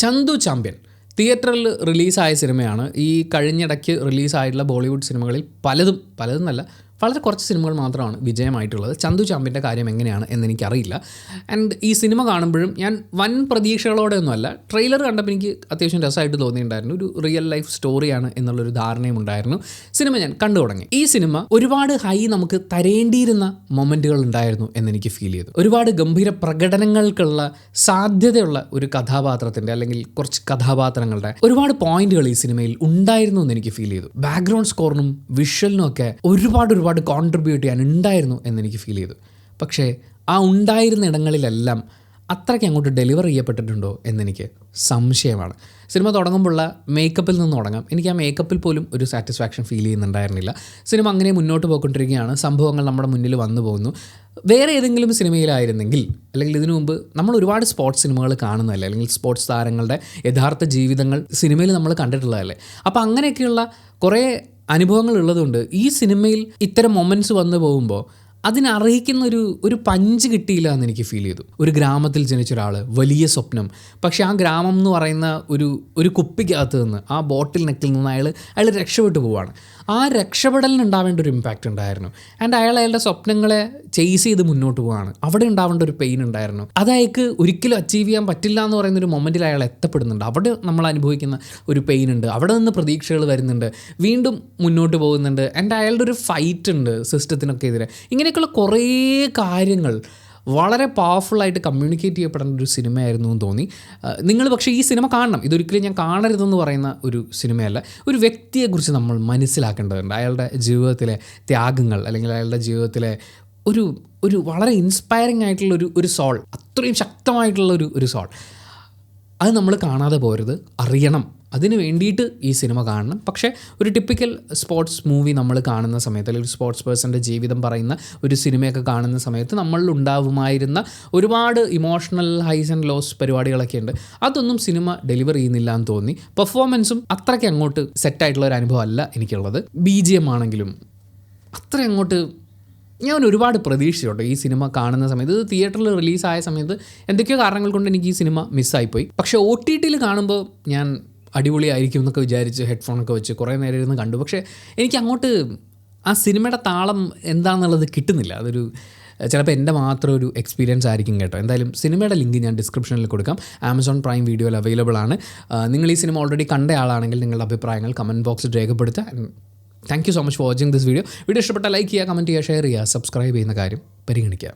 Chandu champion തിയേറ്ററിൽ റിലീസായ സിനിമയാണ്. ഈ കഴിഞ്ഞിടയ്ക്ക് റിലീസായിട്ടുള്ള ബോളിവുഡ് സിനിമകളിൽ പലതും നല്ല വളരെ കുറച്ച് സിനിമകൾ മാത്രമാണ് വിജയമായിട്ടുള്ളത്. ചന്തു ചാമ്പ്യൻ്റെ കാര്യം എങ്ങനെയാണ് എന്നെനിക്കറിയില്ല. ആൻഡ് ഈ സിനിമ കാണുമ്പോഴും ഞാൻ വൻ പ്രതീക്ഷകളോടെ ഒന്നുമല്ല. ട്രെയിലർ കണ്ടപ്പോൾ എനിക്ക് അത്യാവശ്യം രസമായിട്ട് തോന്നിയിട്ടുണ്ടായിരുന്നു. ഒരു റിയൽ ലൈഫ് സ്റ്റോറിയാണ് എന്നുള്ളൊരു ധാരണയും ഉണ്ടായിരുന്നു. സിനിമ ഞാൻ കണ്ടു തുടങ്ങി. ഈ സിനിമ ഒരുപാട് ഹൈ നമുക്ക് തരേണ്ടിയിരുന്ന മൊമെൻറ്റുകൾ ഉണ്ടായിരുന്നു എന്നെനിക്ക് ഫീൽ ചെയ്തു. ഒരുപാട് ഗംഭീര പ്രകടനങ്ങൾക്കുള്ള സാധ്യതയുള്ള ഒരു കഥാപാത്രത്തിൻ്റെ അല്ലെങ്കിൽ കുറച്ച് കഥാപാത്രങ്ങളുടെ ഒരുപാട് പോയിന്റുകൾ ഈ സിനിമയിൽ ഉണ്ടായിരുന്നു എന്ന് എനിക്ക് ഫീൽ ചെയ്തു. ബാക്ക്ഗ്രൗണ്ട് സ്കോറിനും വിഷ്വലിനും ഒക്കെ ഒരുപാട് കോൺട്രിബ്യൂട്ട് ചെയ്യാൻ ഉണ്ടായിരുന്നു എന്നെനിക്ക് ഫീൽ ചെയ്തു. പക്ഷേ ആ ഉണ്ടായിരുന്ന ഇടങ്ങളിലെല്ലാം അത്രയ്ക്ക് അങ്ങോട്ട് ഡെലിവർ ചെയ്യപ്പെട്ടിട്ടുണ്ടോ എന്നെനിക്ക് സംശയമാണ്. സിനിമ തുടങ്ങുമ്പോഴുള്ള മേക്കപ്പിൽ നിന്ന് തുടങ്ങാം. എനിക്ക് ആ മേക്കപ്പിൽ പോലും ഒരു സാറ്റിസ്ഫാക്ഷൻ ഫീൽ ചെയ്യുന്നുണ്ടായിരുന്നില്ല. സിനിമ അങ്ങനെ മുന്നോട്ട് പോയിക്കൊണ്ടിരിക്കുകയാണ്. സംഭവങ്ങൾ നമ്മുടെ മുന്നിൽ വന്നു പോകുന്നു. വേറെ ഏതെങ്കിലും സിനിമയിലായിരുന്നെങ്കിൽ, അല്ലെങ്കിൽ ഇതിനു മുമ്പ് നമ്മൾ ഒരുപാട് സ്പോർട്സ് സിനിമകൾ കാണുന്നതല്ലേ, അല്ലെങ്കിൽ സ്പോർട്സ് താരങ്ങളുടെ യഥാർത്ഥ ജീവിതങ്ങൾ സിനിമയിൽ നമ്മൾ കണ്ടിട്ടുള്ളതല്ലേ. അപ്പോൾ അങ്ങനെയൊക്കെയുള്ള കുറേ അനുഭവങ്ങൾ ഉള്ളതുകൊണ്ട് ഈ സിനിമയിൽ ഇത്തരം മൊമെൻറ്റ്സ് വന്നു പോകുമ്പോൾ അതിനർഹിക്കുന്ന ഒരു പഞ്ച് കിട്ടിയില്ല എന്ന് എനിക്ക് ഫീൽ ചെയ്തു. ഒരു ഗ്രാമത്തിൽ ജനിച്ച ഒരാൾ, വലിയ സ്വപ്നം, പക്ഷേ ആ ഗ്രാമം എന്ന് പറയുന്ന ഒരു കുപ്പിക്കകത്ത് നിന്ന്, ആ ബോട്ടിൽ നെക്കിൽ നിന്ന് അയാൾ രക്ഷപ്പെട്ടു പോവുകയാണ്. ആ രക്ഷപ്പെടലിനുണ്ടാവേണ്ട ഒരു ഇമ്പാക്റ്റ് ഉണ്ടായിരുന്നു. ആൻഡ് അയാളുടെ സ്വപ്നങ്ങളെ ചേസ് ചെയ്ത് മുന്നോട്ട് പോവുകയാണ്. അവിടെ ഉണ്ടാവേണ്ട ഒരു പെയിൻ ഉണ്ടായിരുന്നു. അത് അയാൾക്ക് ഒരിക്കലും അച്ചീവ് ചെയ്യാൻ പറ്റില്ല എന്ന് പറയുന്ന ഒരു മൊമെൻറ്റിൽ അയാൾ എത്തപ്പെടുന്നുണ്ട്. അവിടെ നമ്മൾ അനുഭവിക്കുന്ന ഒരു പെയിൻ ഉണ്ട്. അവിടെ നിന്ന് പ്രതീക്ഷകൾ വരുന്നുണ്ട്, വീണ്ടും മുന്നോട്ട് പോകുന്നുണ്ട്. ആൻഡ് അയാളുടെ ഒരു ഫൈറ്റ് ഉണ്ട് സിസ്റ്റത്തിനൊക്കെ എതിരെ. ഇങ്ങനെയൊക്കെയുള്ള കുറേ കാര്യങ്ങൾ വളരെ പവർഫുള്ളായിട്ട് കമ്മ്യൂണിക്കേറ്റ് ചെയ്യപ്പെടുന്ന ഒരു സിനിമയായിരുന്നു എന്ന് തോന്നി. നിങ്ങൾ പക്ഷേ ഈ സിനിമ കാണണം. ഇതൊരിക്കലും ഞാൻ കാണരുതെന്ന് പറയുന്ന ഒരു സിനിമയല്ല. ഒരു വ്യക്തിയെക്കുറിച്ച് നമ്മൾ മനസ്സിലാക്കേണ്ടതുണ്ട്. അയാളുടെ ജീവിതത്തിലെ ത്യാഗങ്ങൾ, അല്ലെങ്കിൽ അയാളുടെ ജീവിതത്തിലെ ഒരു വളരെ ഇൻസ്പയറിംഗ് ആയിട്ടുള്ള ഒരു സോൾ, അത്രയും ശക്തമായിട്ടുള്ള ഒരു സോൾ, അത് നമ്മൾ കാണാതെ പോരുത്, അറിയണം. അതിന് വേണ്ടിയിട്ട് ഈ സിനിമ കാണണം. പക്ഷേ ഒരു ടിപ്പിക്കൽ സ്പോർട്സ് മൂവി നമ്മൾ കാണുന്ന സമയത്ത്, അല്ലെങ്കിൽ ഒരു സ്പോർട്സ് പേഴ്സൻ്റെ ജീവിതം പറയുന്ന ഒരു സിനിമയൊക്കെ കാണുന്ന സമയത്ത് നമ്മളിൽ ഉണ്ടാവുമായിരുന്ന ഒരുപാട് ഇമോഷണൽ ഹൈസ് ആൻഡ് ലോസ് പരിപാടികളൊക്കെ ഉണ്ട്. അതൊന്നും സിനിമ ഡെലിവർ ചെയ്യുന്നില്ല എന്ന് തോന്നി. പെർഫോമൻസും അത്രയ്ക്ക് അങ്ങോട്ട് സെറ്റായിട്ടുള്ള ഒരു അനുഭവം അല്ല എനിക്കുള്ളത്. BGM ആണെങ്കിലും അത്ര അങ്ങോട്ട് ഞാൻ ഒരുപാട് പ്രതീക്ഷിച്ചോട്ടോ ഈ സിനിമ കാണുന്ന സമയത്ത്. ഇത് തിയേറ്ററിൽ റിലീസായ സമയത്ത് എന്തൊക്കെയോ കാരണങ്ങൾ കൊണ്ട് എനിക്ക് ഈ സിനിമ മിസ്സായിപ്പോയി. പക്ഷേ OTTയിൽ കാണുമ്പോൾ ഞാൻ അടിപൊളിയായിരിക്കും എന്നൊക്കെ വിചാരിച്ച് ഹെഡ്ഫോണൊക്കെ വെച്ച് കുറേ നേരം ഇരുന്ന് കണ്ടു. പക്ഷേ എനിക്ക് അങ്ങോട്ട് ആ സിനിമയുടെ താളം എന്താണെന്നുള്ളത് കിട്ടുന്നില്ല. അതൊരു ചിലപ്പോൾ എൻ്റെ മാത്രം ഒരു എക്സ്പീരിയൻസ് ആയിരിക്കും കേട്ടോ. എന്തായാലും സിനിമയുടെ ലിങ്ക് ഞാൻ ഡിസ്ക്രിപ്ഷനിൽ കൊടുക്കാം. ആമസോൺ പ്രൈം വീഡിയോയിൽ അവൈലബിൾ ആണ്. നിങ്ങൾ ഈ സിനിമ ഓൾറെഡി കണ്ട ആളാണെങ്കിൽ നിങ്ങളുടെ അഭിപ്രായങ്ങൾ കമൻറ്റ് ബോക്സിൽ രേഖപ്പെടുത്തുക. Thank you so much for watching this video. Video ഇഷ്ടപ്പെട്ടാൽ ലൈക്ക് ചെയ്യുക, കമൻറ്റ് ചെയ്യുക, ഷെയർ ചെയ്യുക, സബ്സ്ക്രൈബ് ചെയ്യുന്ന കാര്യം പരിഗണിക്കുക.